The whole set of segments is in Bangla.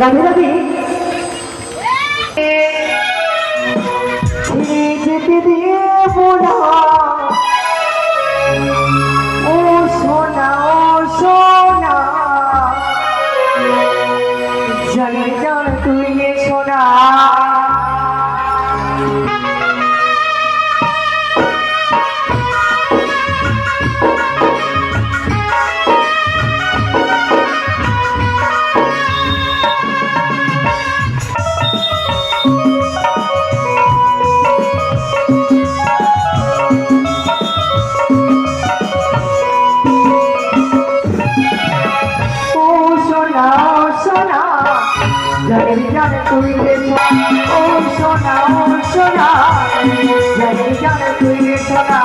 রাধে রাধে যেতে দিয়ে বোনা ও সোনা জানি জান তুই সোনা জানে তুই ও সোনা জানে তুই সোনা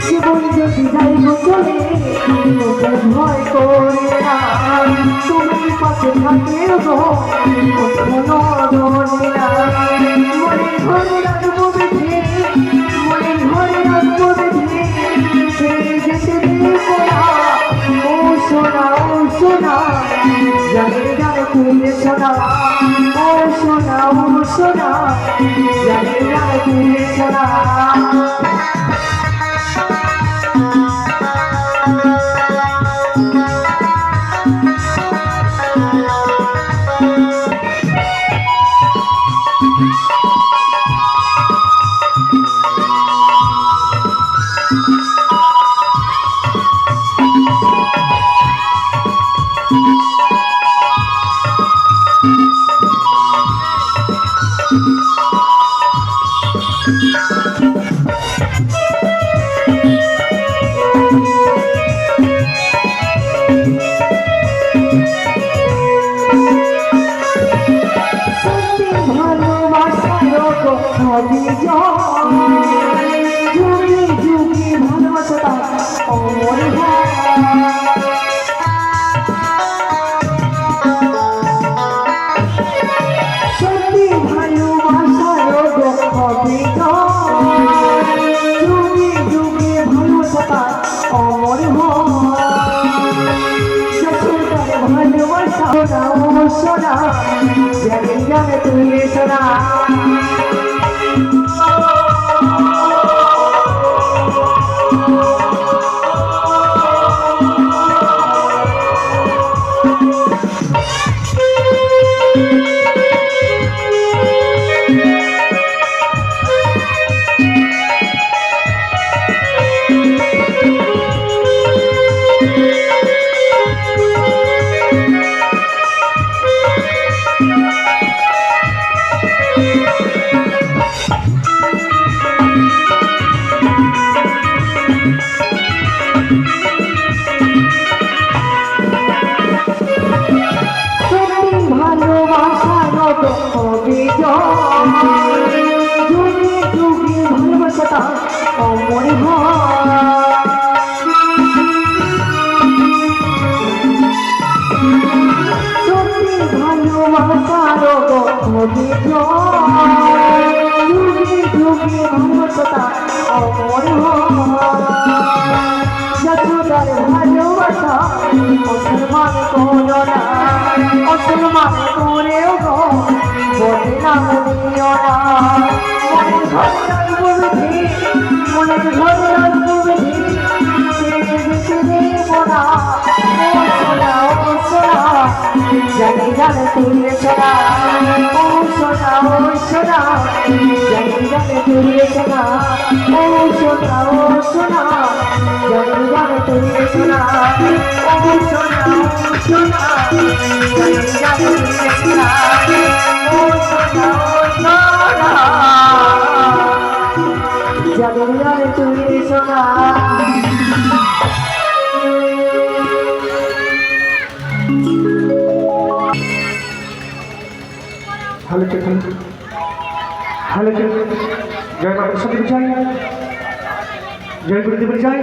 জীবন যদি যাইব চলে ভয় করে না তুমি পাশে থাকে মনে ঘরে রাখবো বেঁধে মনে ঘরে রাখবো বেঁধে যেতে দেবো না ও সোনা জানে তুই সোনা ও সোনা জানে তুই সোনা সোনা জানে তুই সোনা ভালোবাসা বদনাম দিও না মনের ঘরের বুদ্ধি মনের ঘরের বুদ্ধি ছেড়ে যেতে দেব না ও সোনা জানি জানে তুই সোনা ও সোনা জানি জানে তুই সোনা ও সোনা জানি জানে তুই সোনা ও সোনা জানি জানে তুই সোনা ও সোনা জানি জানে তুই সোনা হ্যালো হ্যালো জয় বাবার সাথে চাই জয় গুরুদেবের চাই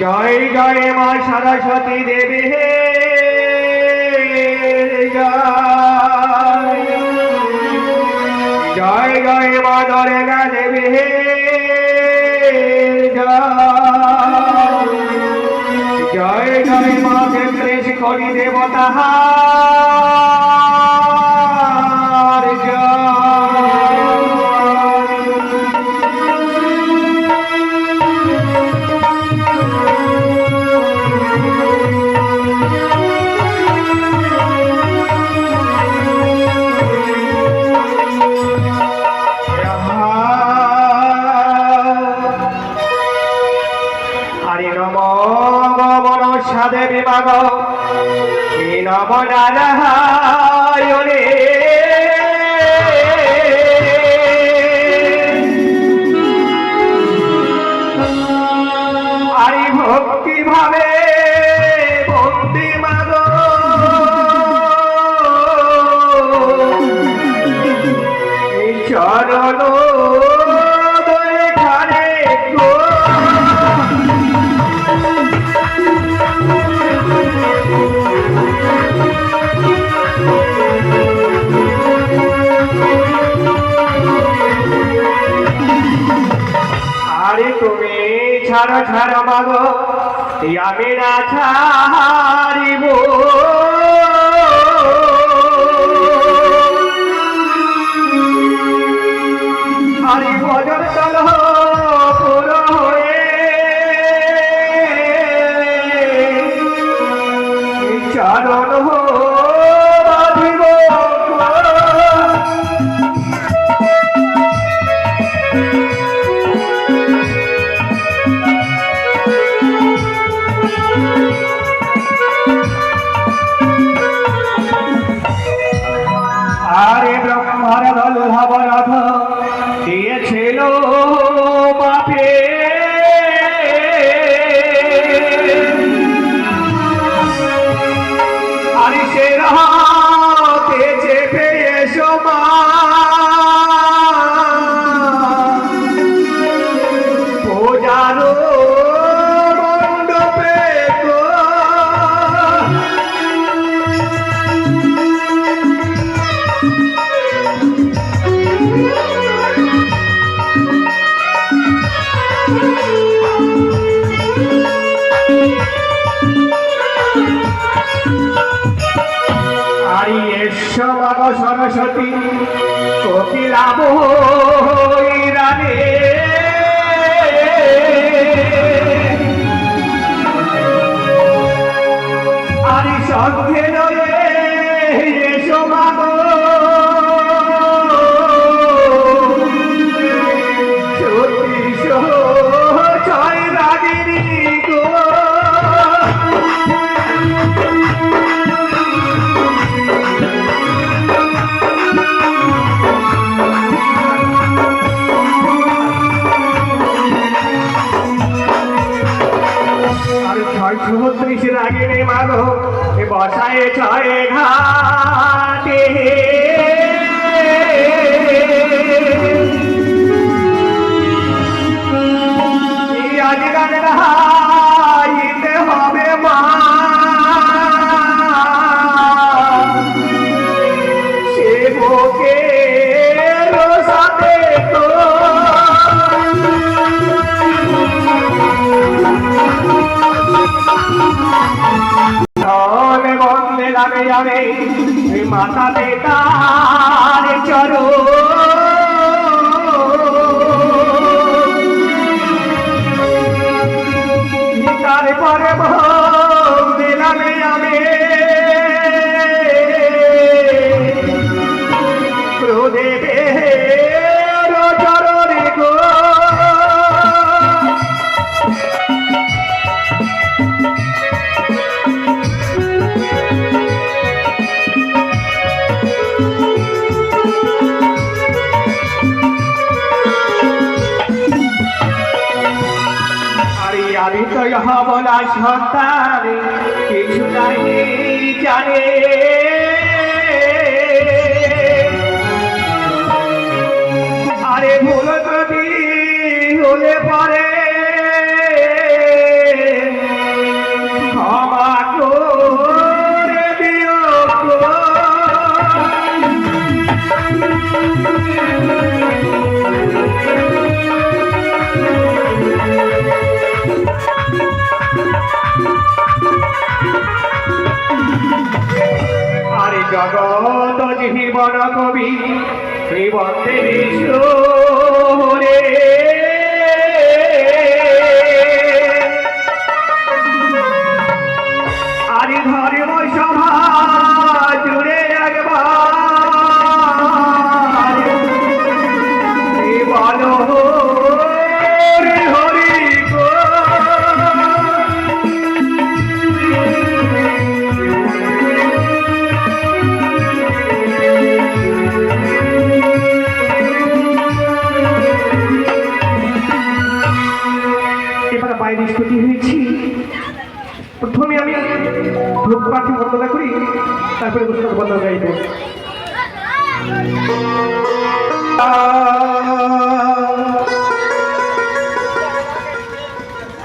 জয় জয় মা সরস্বতী দেবী জয় জয় মা দুর্গা দেবী জয় জয় মা ক্ষেত্রেশ করি দেবতা দেবী মাগ নব নারায়ণে আরি ভক্তি ভাবে ভক্তি মাগ চরণ তুমি ছাড়ো ছাড়ো মাগো আমি না ছাড়িব আরে ভজন চল পুরো হয়ে চরণ বাঁধিব আরে ব্রহ্মার বল্লভরথ দিয়েছিল বাপে আরে সে রাতে চেপে এসো মা পূজারো মণ্ডপে গো সরস্বতী কোকিলাব রানে আরি সঙ্গে রয়ে এসো মাগো সতীশ ছয় রাগিনী গো ছত্রিশ রাগিনী মাগো বসায় ছয় ঘাটে আজ গান গাইতে হবে মা সেবকের সাথে তো যাবে মাতা পিতার চরণ তারপরে দিলামে আমি প্রদেবের চরণে গো আমি তো হবলা সন্তান কিছু নাই জানে আরে ভুল যদি হলে পারে ক্ষমা করে দিও গো। আরে জগৎ জীবন কবি বন্দে বিষ্ণুরে আরে ধর্ম সভা জুড়ে একবার বলো হরি হরি গো। এবার বাইরে স্কুটি হয়েছি প্রথমে আমি ভোগপাঠে বন্দনা করি তারপরে পুস্তক বন্দনা গাইব।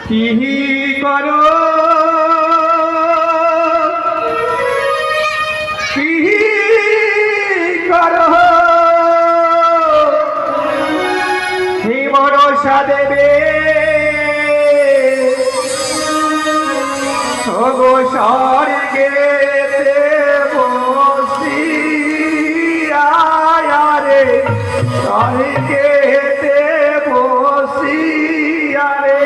কি করো কি করো হে মনসা দেবে গো স্বর্গে বসিয়া রে স্বর্গে বসিয়া রে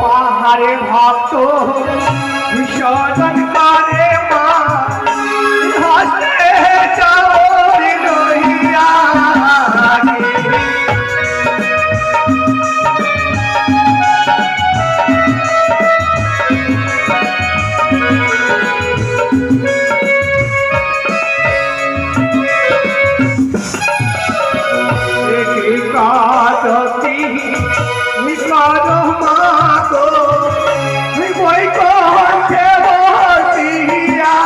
পাহাড়ে ভক্ত বিসর্জন করে মা হাসতে চাওরি লইয়া কাদতি নিকার মাতো বই করছে বসিয়া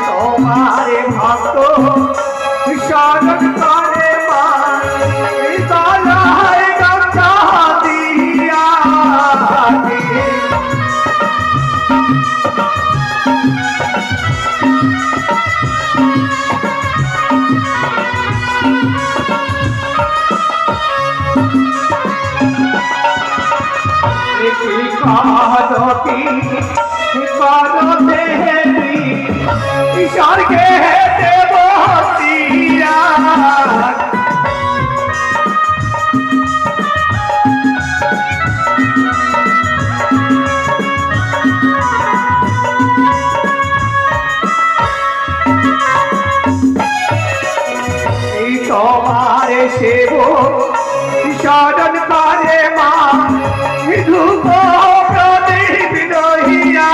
তোমারে ভক্ত বিসর্জন করে মা গলায় গামছা দিয়া কাদতি কাদতে স্বর্গে বসিয়া তোমারে সেব বিসর্জন করে মা ধূপ প্রদীপ রহিয়া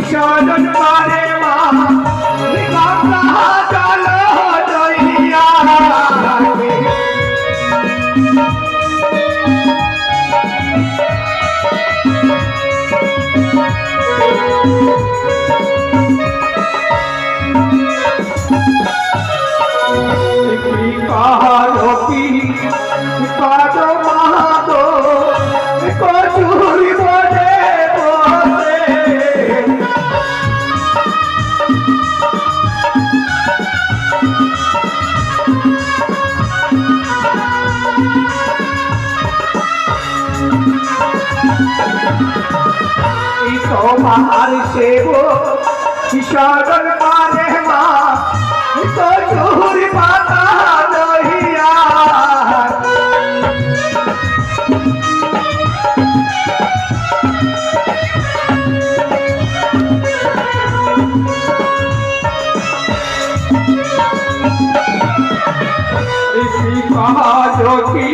বিসর্জন করে মা গঙ্গা জল দইয়া কি কাজ মাহাতো কচুরি বলে বলে তোমার সেব বিসর্জন করে মা কচুরি পাতা লইয়া কি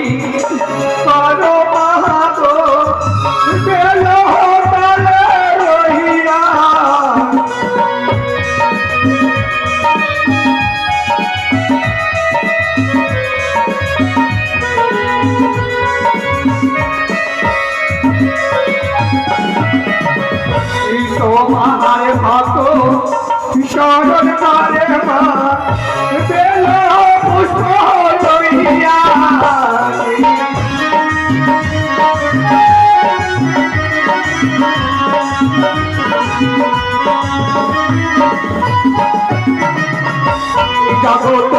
করো মাহাতো বেল তলে রহিয়া তোমার ভক্ত বিসর্জন করে মা বেল পুষ্প লইয়া জগত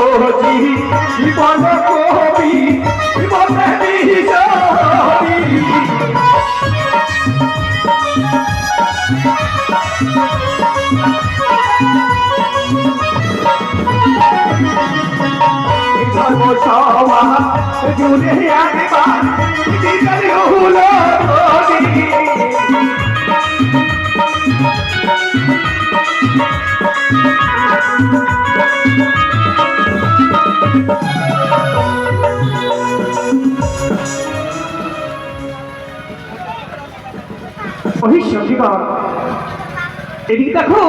জীবন কবি জীবনে বিসরি ধর্মসভা জুড়ে একবার বিদায় হলো এদিকে দেখো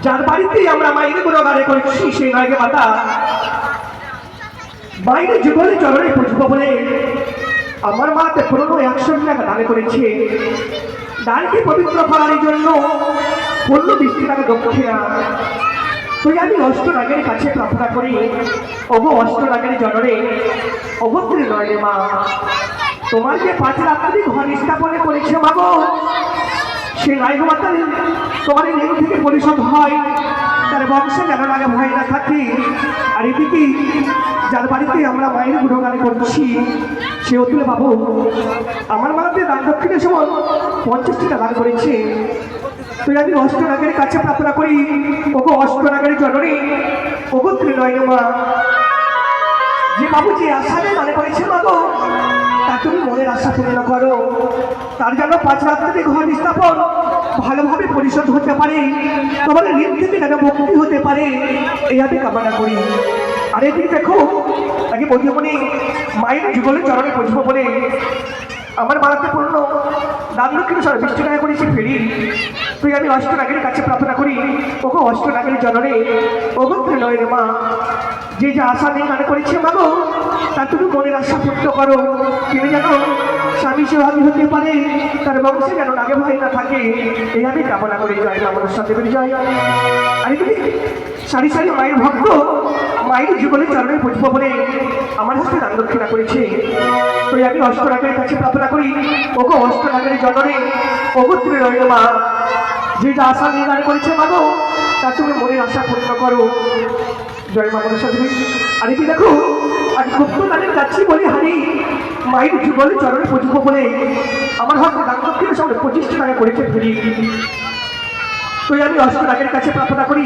যার বাড়িতেই আমরা মায়ের গুণগানে করেছি সেই নায়কে মাতা বাইরে যুগলে চলনে পুজবো বলে আমার মাতে পুরনো 100 টাকা দানে করেছে দানকে পবিত্র করার জন্য 15-20 টাকা দক্ষিণা তুই আমি অষ্টনাগের কাছে প্রার্থনা করি ওগো অষ্টনাগের জনরে অভদ্রে নয় রে মা তোমার যে 5 রাত্রি ঘর স্থাপনে করেছে মাগো সে নায়ক মাতা তোমার এই ঋণ থেকে পরিশোধ হয় তার বংশে যেন লাগে ভয় না থাকে আর এদিকে যার বাড়িতে আমরা মায়ের গুণগান করছি সে অতুলে বাবু আমার মালাতে দান দক্ষিণের সময় 50 টাকা দান করেছে তুই আমি অষ্টনাগের কাছে প্রার্থনা করি ওগো অষ্টনাগের জননী ওগো ত্রিনয়ন মা যে বাবু যে আশাকে মনে করেছে মাগো তা তুমি মনের আশা পূর্ণ করো তার জন্য 5 রাত্রি ঘর স্থাপন ভালোভাবে পরিশোধ হতে পারে তোমার ঋণ থেকে যেন মুক্তি হতে পারে এই আমি কামনা করি আর এদিকে দেখো আগে বন্ধুমণি মায়ের যুগলের চরণে পুজবো বলে আমার মালাতে পূর্ণ দান দক্ষিণে 20 টাকা করেছি ফেরি তুই আমি অষ্টনাগের কাছে প্রার্থনা করি ওগো অষ্টনাগের জননে ওগো ত্রিনয়ন মা যে যে আশা নিয়ে গান করেছে মাগো তা তুমি মনের আশা পূর্ণ করো তিনি যেন স্বামী সেবামী হতে পারে তার বংশে যেন আগে ভয় না থাকে এই আমি কামনা করি জয় আমার সাথে জয় আর তুমি সারি সারি মায়ের ভক্ত মায়ের যুগলের চরণে পুজবো বলে আমার হাতে দান দক্ষিণা করেছে তুই আমি অষ্টনাগের কাছে প্রার্থনা করি ওগো অষ্টনাগের জননে ওগো ত্রিনয়ন মা যে যে আশা নিয়ে গান করেছে মাগো তা তুমি মনের আশা পূর্ণ করো জয় মা মনসা দেবী আর কি দেখো আজ গুপ্ত গানের যাচ্ছি বলে হারি মায়ের যুগলের চরণে পুজবো বলে আমার হাতে দান দক্ষিণের সঙ্গে 25 টাকা করেছে ফেরি তুই আমি অষ্টনাগের কাছে প্রার্থনা করি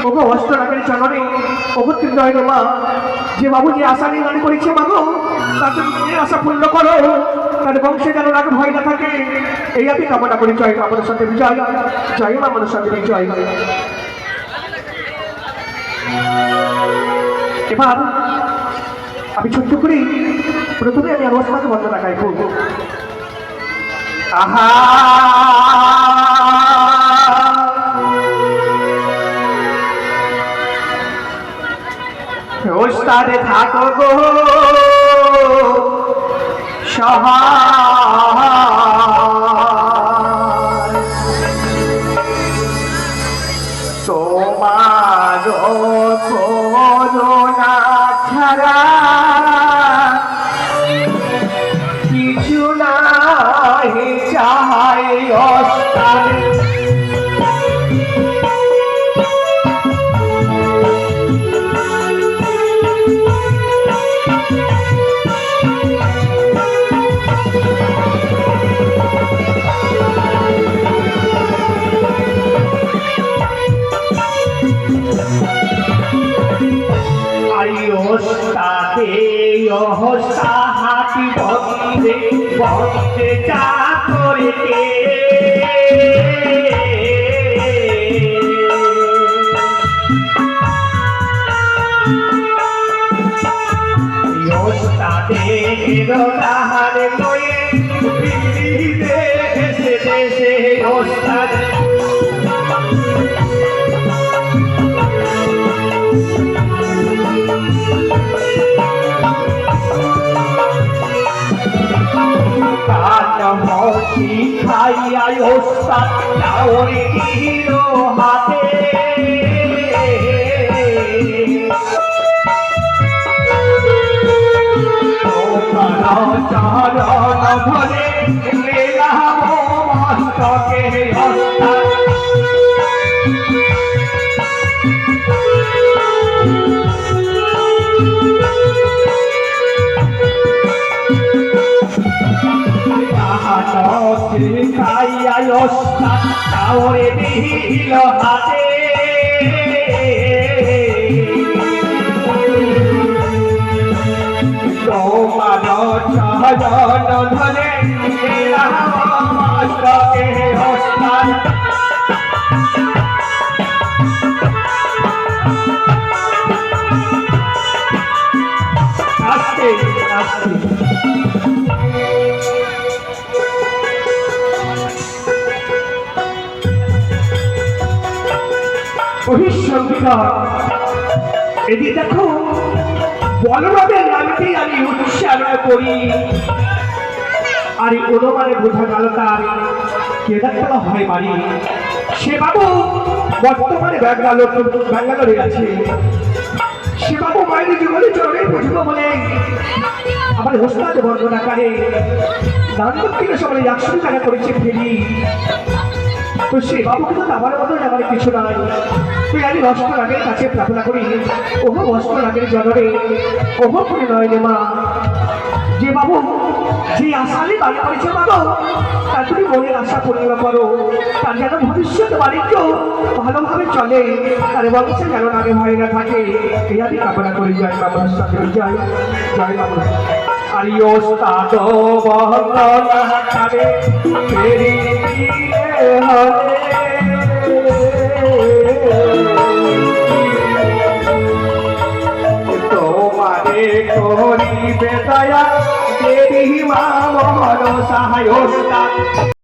ওগো অষ্টনাগের চরণে ওগো ত্রিনয়ন মা যে বাবু যে আশা নিয়ে গান করেছে মাগো তার মনের আশা পূর্ণ করো তার বংশে যেন আগে ভয় না থাকে এই আমি কামনা করি জয় মা মনসা দেবী জয় জয় মা মনসা দেবী জয় এবার আমি ছোট্ট করে প্রথমে আমি অবস্থাকে বন্দনা গাইব আহা ওস্তাদে থাকো গো সহায় তোমার করুণা ছাড়া কিছু নাই চাই ওস্তাদ ওস্তাদে হাতি বন্দে বন্দে চা করে ওস্তাদের রাহার লয়ে দিল্লিতে দেশে দেশে ওস্তাদ শিখাইয়া ওস্তাদ ওরে দিল হাতে চরণ ধরে লীলাম মস্তকে ওস্তাদ খাইয়া ওস্তাদ ওরে দিল হাতে তোমার চরণ ধরে মস্তকে ওস্তাদ আস্তে আস্তে এদিকে দেখো বলরামের নামটি আমি উচ্চারণ করি আর অনুমানে বোঝা গেল তার কেদারতলা হয় বাড়ি সে বাবু বর্তমানে ব্যাঙ্গালোরে আছে সে বাবু মায়ের জীবনে চরণে বুঝব বলে আমার ওস্তাদ বর্ণনাকারে দান দক্ষিণে সবাই 100 টাকা করেছে ফেরি তো সে বাবুকে তো আমার মতো আমার কিছু নাই তুই আমি অষ্টরাগের কাছে প্রার্থনা করি ওহ অষ্টরাগের জনরে ওহ করে নয় রে মা যে বাবু যে আশালি বাড়ি করেছে বাবু তার তুমি মনের আশা পূর্ণ করো তার যেন ভবিষ্যৎ বাণিজ্য ভালোভাবে চলে তার বংশে যেন নামে হয় না থাকে এই আমি কামনা করি জয় বাবার সাথে জয় জয় বাবু আর ওস্তাদ বন্দনাকারে ফেরি হলে তোমারে করিবে দয়া দেবী মা মন সহায় ওস্তাদ